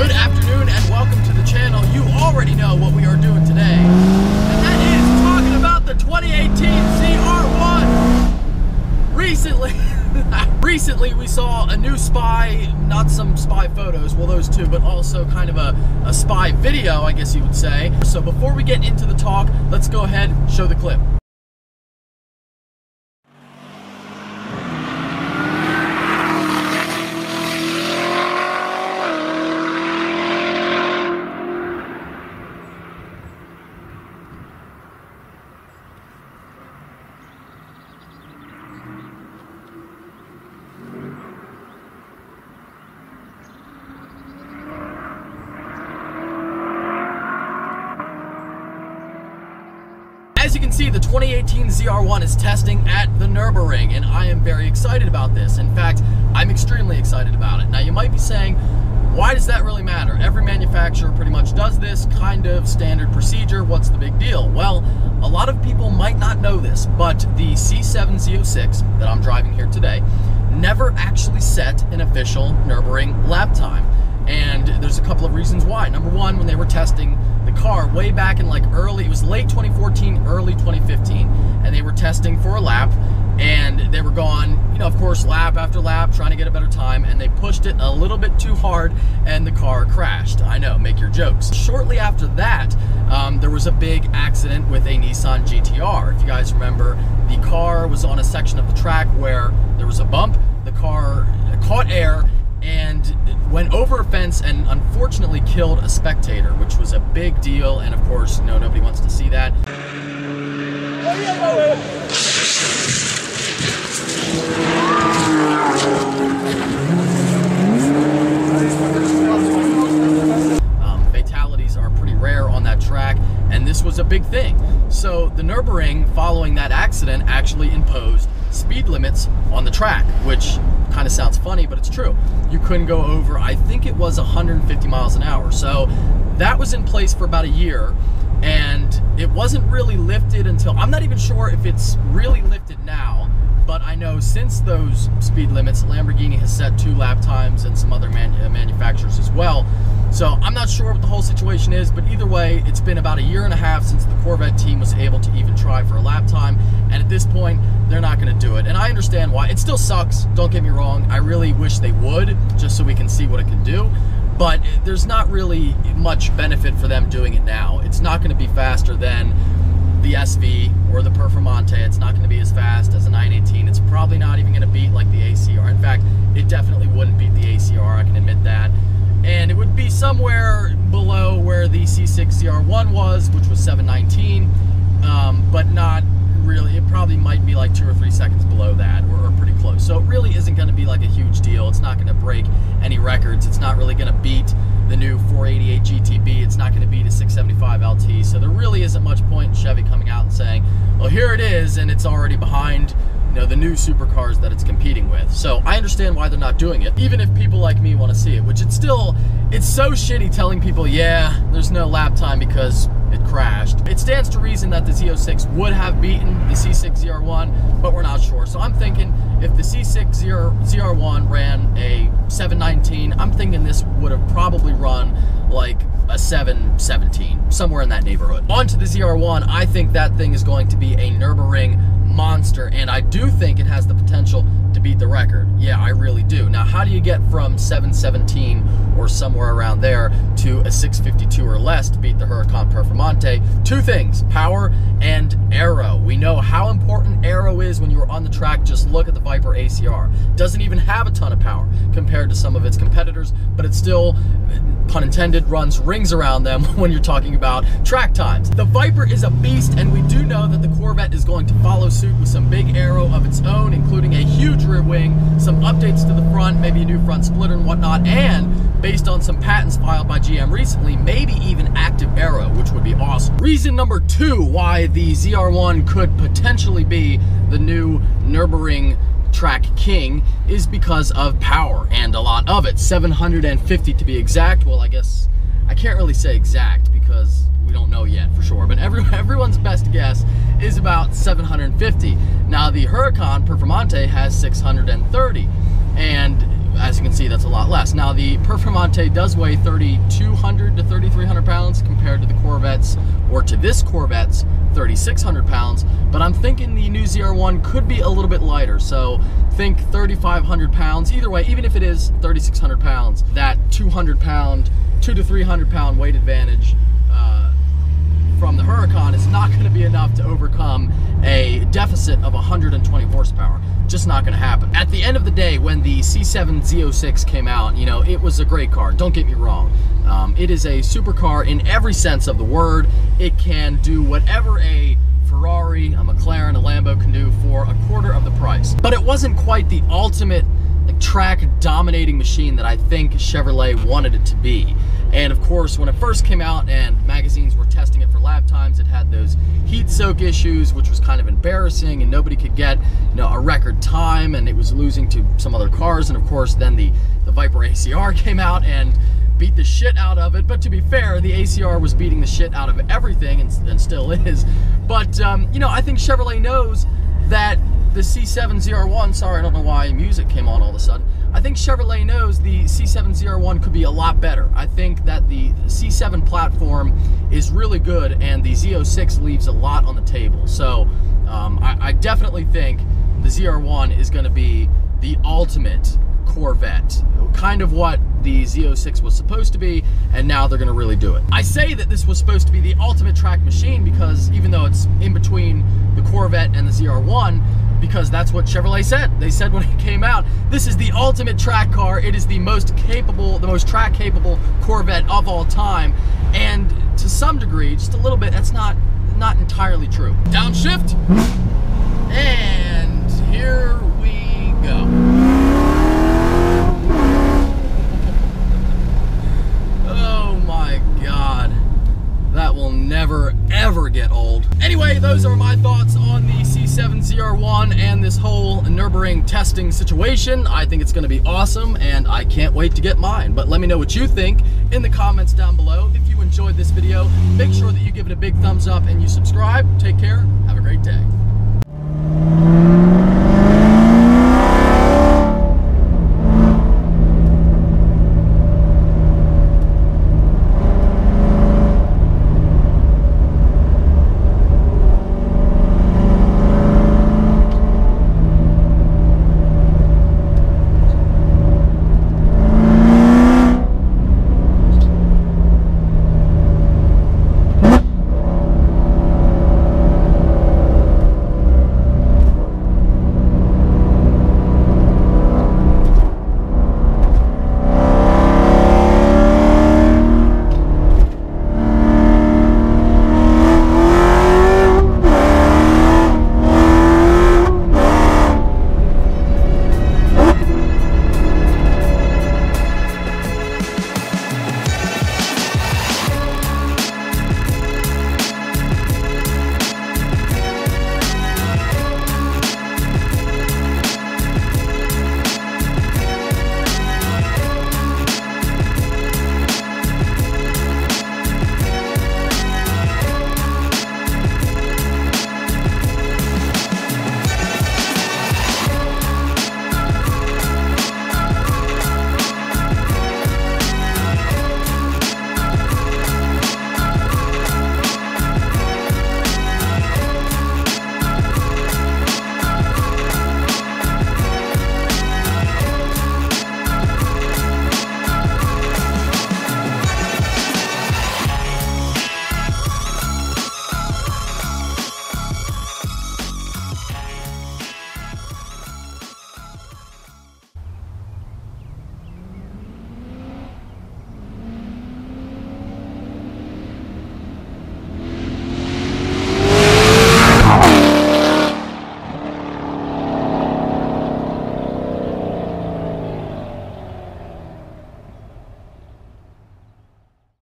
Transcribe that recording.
Good afternoon and welcome to the channel. You already know what we are doing today, and that is talking about the 2018 ZR1. Recently we saw a new spy, not some spy photos, well those too, but also kind of a spy video, I guess you would say. So before we get into the talk, let's go ahead and show the clip. As you can see, the 2018 ZR1 is testing at the Nürburgring, and I am very excited about this. In fact, I'm extremely excited about it. Now, you might be saying, why does that really matter? Every manufacturer pretty much does this kind of standard procedure. What's the big deal? Well, a lot of people might not know this, but the C8 Z06 that I'm driving here today never actually set an official Nürburgring lap time. And there's a couple of reasons why. Number one, when they were testing the car way back in it was late 2014, early 2015, and they were testing for a lap, and they were going, of course, lap after lap, trying to get a better time, and they pushed it a little bit too hard, and the car crashed. I know, make your jokes. Shortly after that, there was a big accident with a Nissan GTR. If you guys remember, the car was on a section of the track where there was a bump, the car caught air, and went over a fence and unfortunately killed a spectator, which was a big deal, and of course, nobody wants to see that. Fatalities are pretty rare on that track, and this was a big thing. So the Nürburgring, following that accident, actually imposed speed limits on the track, which kind of sounds funny, but it's true. You couldn't go over, I think it was 150 miles an hour. So that was in place for about a year, and it wasn't really lifted until, I'm not even sure if it's really lifted now, but I know since those speed limits, Lamborghini has set 2 lap times and some other manufacturers as well. So I'm not sure what the whole situation is, but either way, it's been about a year and a half since the Corvette team was able to even try for a lap time, and at this point, they're not going to do it. And I understand why. It still sucks, don't get me wrong. I really wish they would, just so we can see what it can do. But there's not really much benefit for them doing it now. It's not going to be faster than the SV or the Performante. It's not going to be as fast as a 918. It's probably not even going to beat like the ACR. In fact, it definitely wouldn't beat the ACR, I can admit that. And it would be somewhere below where the C8 ZR1 was, which was 719, but not really. It probably might be like 2 or 3 seconds below that, or pretty close. So it really isn't going to be like a huge deal. It's not going to break any records. It's not really going to beat the new 488 GTB. It's not going to beat a 675 LT. So there really isn't much point in Chevy coming out and saying, well, here it is, and it's already behind the new supercars that it's competing with. So I understand why they're not doing it, even if people like me want to see it, which it's so shitty telling people, yeah, there's no lap time because it crashed. It stands to reason that the Z06 would have beaten the C8 ZR1, but we're not sure. So I'm thinking if the C8 ZR1 ran a 719, I'm thinking this would have probably run like a 717, somewhere in that neighborhood. On to the ZR1, I think that thing is going to be a Nürburgring monster, and I do think it has the potential to beat the record. Yeah, I really do. Now, how do you get from 717 or somewhere around there to a 652 or less to beat the Huracan Performante? 2 things, power and aero. We know how important aero is when you're on the track. Just look at the Viper ACR. Doesn't even have a ton of power compared to some of its competitors, but it still, pun intended, runs rings around them when you're talking about track times. The Viper is a beast, and we do know that the Corvette is going to follow suit with some big aero of its own, including a huge rear wing, some updates to the front, maybe a new front splitter and whatnot, and based on some patents filed by GM recently, maybe even active aero, which would be awesome. Reason number 2 why the ZR1 could potentially be the new Nürburgring track king is because of power, and a lot of it. 750 to be exact. Well, I guess I can't really say exact because we don't know yet for sure, but everyone's best guess is about 750. Now the Huracan Performante has 630, and as you can see, that's a lot less. Now, the Performante does weigh 3,200 to 3,300 pounds compared to the Corvette's, or to this Corvette's 3,600 pounds, but I'm thinking the new ZR1 could be a little bit lighter, so think 3,500 pounds. Either way, even if it is 3,600 pounds, that 200 pound, 200 to 300 pound weight advantage from the Huracan is not going to be enough to overcome a deficit of 120 horsepower. Just not going to happen. At the end of the day, when the C8 Z06 came out, you know, it was a great car. Don't get me wrong. It is a supercar in every sense of the word. It can do whatever a Ferrari, a McLaren, a Lambo can do for a quarter of the price. But it wasn't quite the ultimate track dominating machine that I think Chevrolet wanted it to be. And of course, when it first came out and magazines were testing it for lap times, it had those heat soak issues, which was kind of embarrassing, and nobody could get, you know, a record time, and it was losing to some other cars. And of course, then the Viper ACR came out and beat the shit out of it. But to be fair, the ACR was beating the shit out of everything, and still is. But you know, I think Chevrolet knows that the C8 ZR1, sorry, I don't know why music came on all of a sudden. I think Chevrolet knows the C8 ZR1 could be a lot better. I think that the C7 platform is really good, and the Z06 leaves a lot on the table. So I definitely think the ZR1 is going to be the ultimate Corvette, kind of what the Z06 was supposed to be, and now they're going to really do it. I say that this was supposed to be the ultimate track machine because even though it's in between the Corvette and the ZR1, because that's what Chevrolet said. They said when it came out, this is the ultimate track car. It is the most capable, the most track capable Corvette of all time. And to some degree, just a little bit, that's not entirely true. Downshift, and here we go. Oh my God. That will never, ever get old. Anyway, those are my thoughts on the C8 ZR1 and this whole Nürburgring testing situation. I think it's going to be awesome, and I can't wait to get mine. But let me know what you think in the comments down below. If you enjoyed this video, make sure that you give it a big thumbs up and you subscribe. Take care. Have a great day.